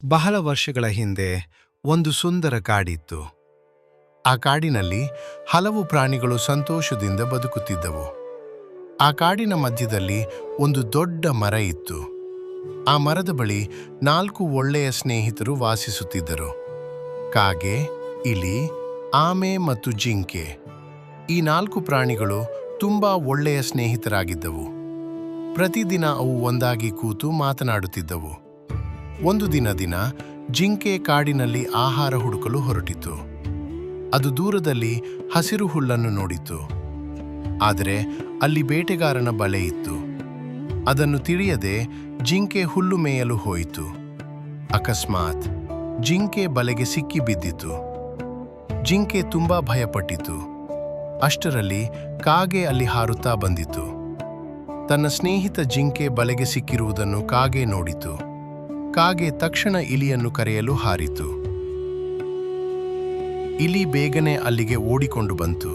ಬಹಳ ವರ್ಷಗಳ ಹಿಂದೆ ಒಂದು ಸುಂದರ ಕಾಡಿತ್ತು. ಆ ಕಾಡಿನಲ್ಲಿ ಹಲವು ಪ್ರಾಣಿಗಳು ಸಂತೋಷದಿಂದ ಬದುಕುತ್ತಿದ್ದವು. ಆ ಕಾಡಿನ ಮಧ್ಯದಲ್ಲಿ ಒಂದು ದೊಡ್ಡ ಮರ ಇತ್ತು. ಆ ಮರದ ಬಳಿ 4 ಒಳ್ಳೆಯ ಸ್ನೇಹಿತರು ವಾಸಿಸುತ್ತಿದ್ದರು. ಕಾಗೆ, ಇಲಿ, ಆಮೆ ಮತ್ತು ಜಿಂಕೆ. ಈ 4 ಪ್ರಾಣಿಗಳು ತುಂಬಾ ಒಳ್ಳೆಯ ಸ್ನೇಹಿತರಾಗಿದ್ದವು. ಪ್ರತಿದಿನ ಅವು ಒಂದಾಗಿ ಕೂತು ಮಾತನಾಡುತ್ತಿದ್ದವು. ಒಂದು ದಿನ ಜಿಂಕೆ ಕಾಡಿನಲ್ಲಿ ಆಹಾರ ಹುಡುಕಲು ಹೊರಟಿತು. ಅದು ದೂರದಲ್ಲಿ ಹಸಿರು ಹುಲ್ಲನ್ನು ನೋಡಿತು. ಆದರೆ ಅಲ್ಲಿ ಬೇಟೆಗಾರನ ಬಲೆ ಇತ್ತು. ಅದನ್ನು ತಿಳಿಯದೆ ಜಿಂಕೆ ಹುಲ್ಲು ಮೇಯಲು ಹೋಯಿತು. ಅಕಸ್ಮಾತ್ ಜಿಂಕೆ ಬಲೆಗೆ ಸಿಕ್ಕಿ ಬಿದ್ದಿತು. ಜಿಂಕೆ ತುಂಬಾ ಭಯಪಟ್ಟಿತು. ಅಷ್ಟರಲ್ಲಿ ಕಾಗೆ ಅಲ್ಲಿ ಹಾರುತ್ತಾ ಬಂದಿತು. ತನ್ನ ಸ್ನೇಹಿತ ಜಿಂಕೆ ಬಲೆಗೆ ಸಿಕ್ಕಿರುವುದನ್ನು ಕಾಗೆ ನೋಡಿತು. ಕಾಗೆ ತಕ್ಷಣ ಇಲಿಯನ್ನು ಕರೆಯಲು ಹಾರಿತು. ಇಲಿ ಬೇಗನೆ ಅಲ್ಲಿಗೆ ಓಡಿಕೊಂಡು ಬಂತು.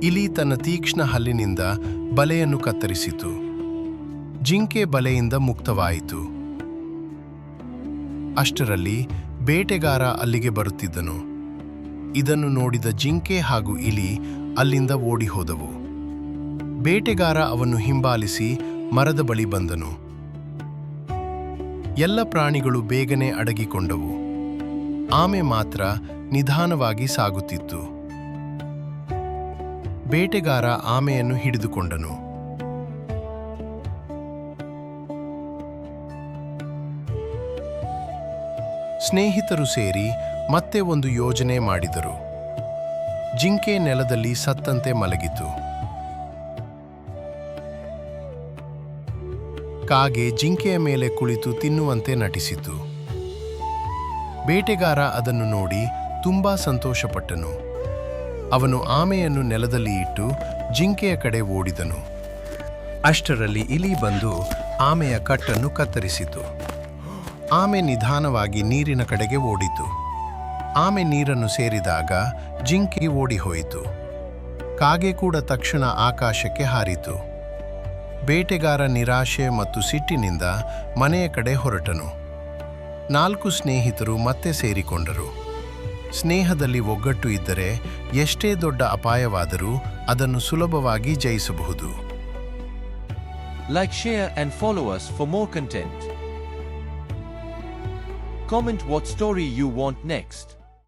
ಇಲಿ ತನ್ನ ತೀಕ್ಷ್ಣ ಹಲ್ಲಿನಿಂದ ಬಲೆಯನ್ನು ಕತ್ತರಿಸಿತು. ಜಿಂಕೆ ಬಲೆಯಿಂದ ಮುಕ್ತವಾಯಿತು. ಅಷ್ಟರಲ್ಲಿ ಬೇಟೆಗಾರ ಅಲ್ಲಿಗೆ ಬರುತ್ತಿದ್ದನು. ಇದನ್ನು ನೋಡಿದ ಜಿಂಕೆ ಹಾಗೂ ಇಲಿ ಅಲ್ಲಿಂದ ಓಡಿ ಹೋದವು. ಬೇಟೆಗಾರ ಅವನ್ನು ಹಿಂಬಾಲಿಸಿ ಮರದ ಬಳಿ ಬಂದನು. ಎಲ್ಲ ಪ್ರಾಣಿಗಳು ಬೇಗನೆ ಅಡಗಿಕೊಂಡವು. ಆಮೆ ಮಾತ್ರ ನಿಧಾನವಾಗಿ ಸಾಗುತ್ತಿತ್ತು. ಬೇಟೆಗಾರ ಆಮೆಯನ್ನು ಹಿಡಿದುಕೊಂಡನು. ಸ್ನೇಹಿತರು ಸೇರಿ ಮತ್ತೆ ಒಂದು ಯೋಜನೆ ಮಾಡಿದರು. ಜಿಂಕೆ ನೆಲದಲ್ಲಿ ಸತ್ತಂತೆ ಮಲಗಿತು. ಕಾಗೆ ಜಿಂಕೆಯ ಮೇಲೆ ಕುಳಿತು ತಿನ್ನುವಂತೆ ನಟಿಸಿತು. ಬೇಟೆಗಾರ ಅದನ್ನು ನೋಡಿ ತುಂಬಾ ಸಂತೋಷಪಟ್ಟನು. ಅವನು ಆಮೆಯನ್ನು ನೆಲದಲ್ಲಿ ಇಟ್ಟು ಜಿಂಕೆಯ ಕಡೆ ಓಡಿದನು. ಅಷ್ಟರಲ್ಲಿ ಇಲಿ ಬಂದು ಆಮೆಯ ಕಟ್ಟನ್ನು ಕತ್ತರಿಸಿತು. ಆಮೆ ನಿಧಾನವಾಗಿ ನೀರಿನ ಕಡೆಗೆ ಓಡಿತು. ಆಮೆ ನೀರನ್ನು ಸೇರಿದಾಗ ಜಿಂಕೆ ಓಡಿಹೋಯಿತು. ಕಾಗೆ ಕೂಡ ತಕ್ಷಣ ಆಕಾಶಕ್ಕೆ ಹಾರಿತು. ಬೇಟೆಗಾರ ನಿರಾಶೆ ಮತ್ತು ಸಿಟ್ಟಿನಿಂದ ಮನೆಯ ಕಡೆ ಹೊರಟನು. 4 ಸ್ನೇಹಿತರು ಮತ್ತೆ ಸೇರಿಕೊಂಡರು. ಸ್ನೇಹದಲ್ಲಿ ಒಗ್ಗಟ್ಟು ಇದ್ದರೆ ಎಷ್ಟೇ ದೊಡ್ಡ ಅಪಾಯವಾದರೂ ಅದನ್ನು ಸುಲಭವಾಗಿ ಜಯಿಸಬಹುದು. Like, share and follow us for more content. Comment what story you want next.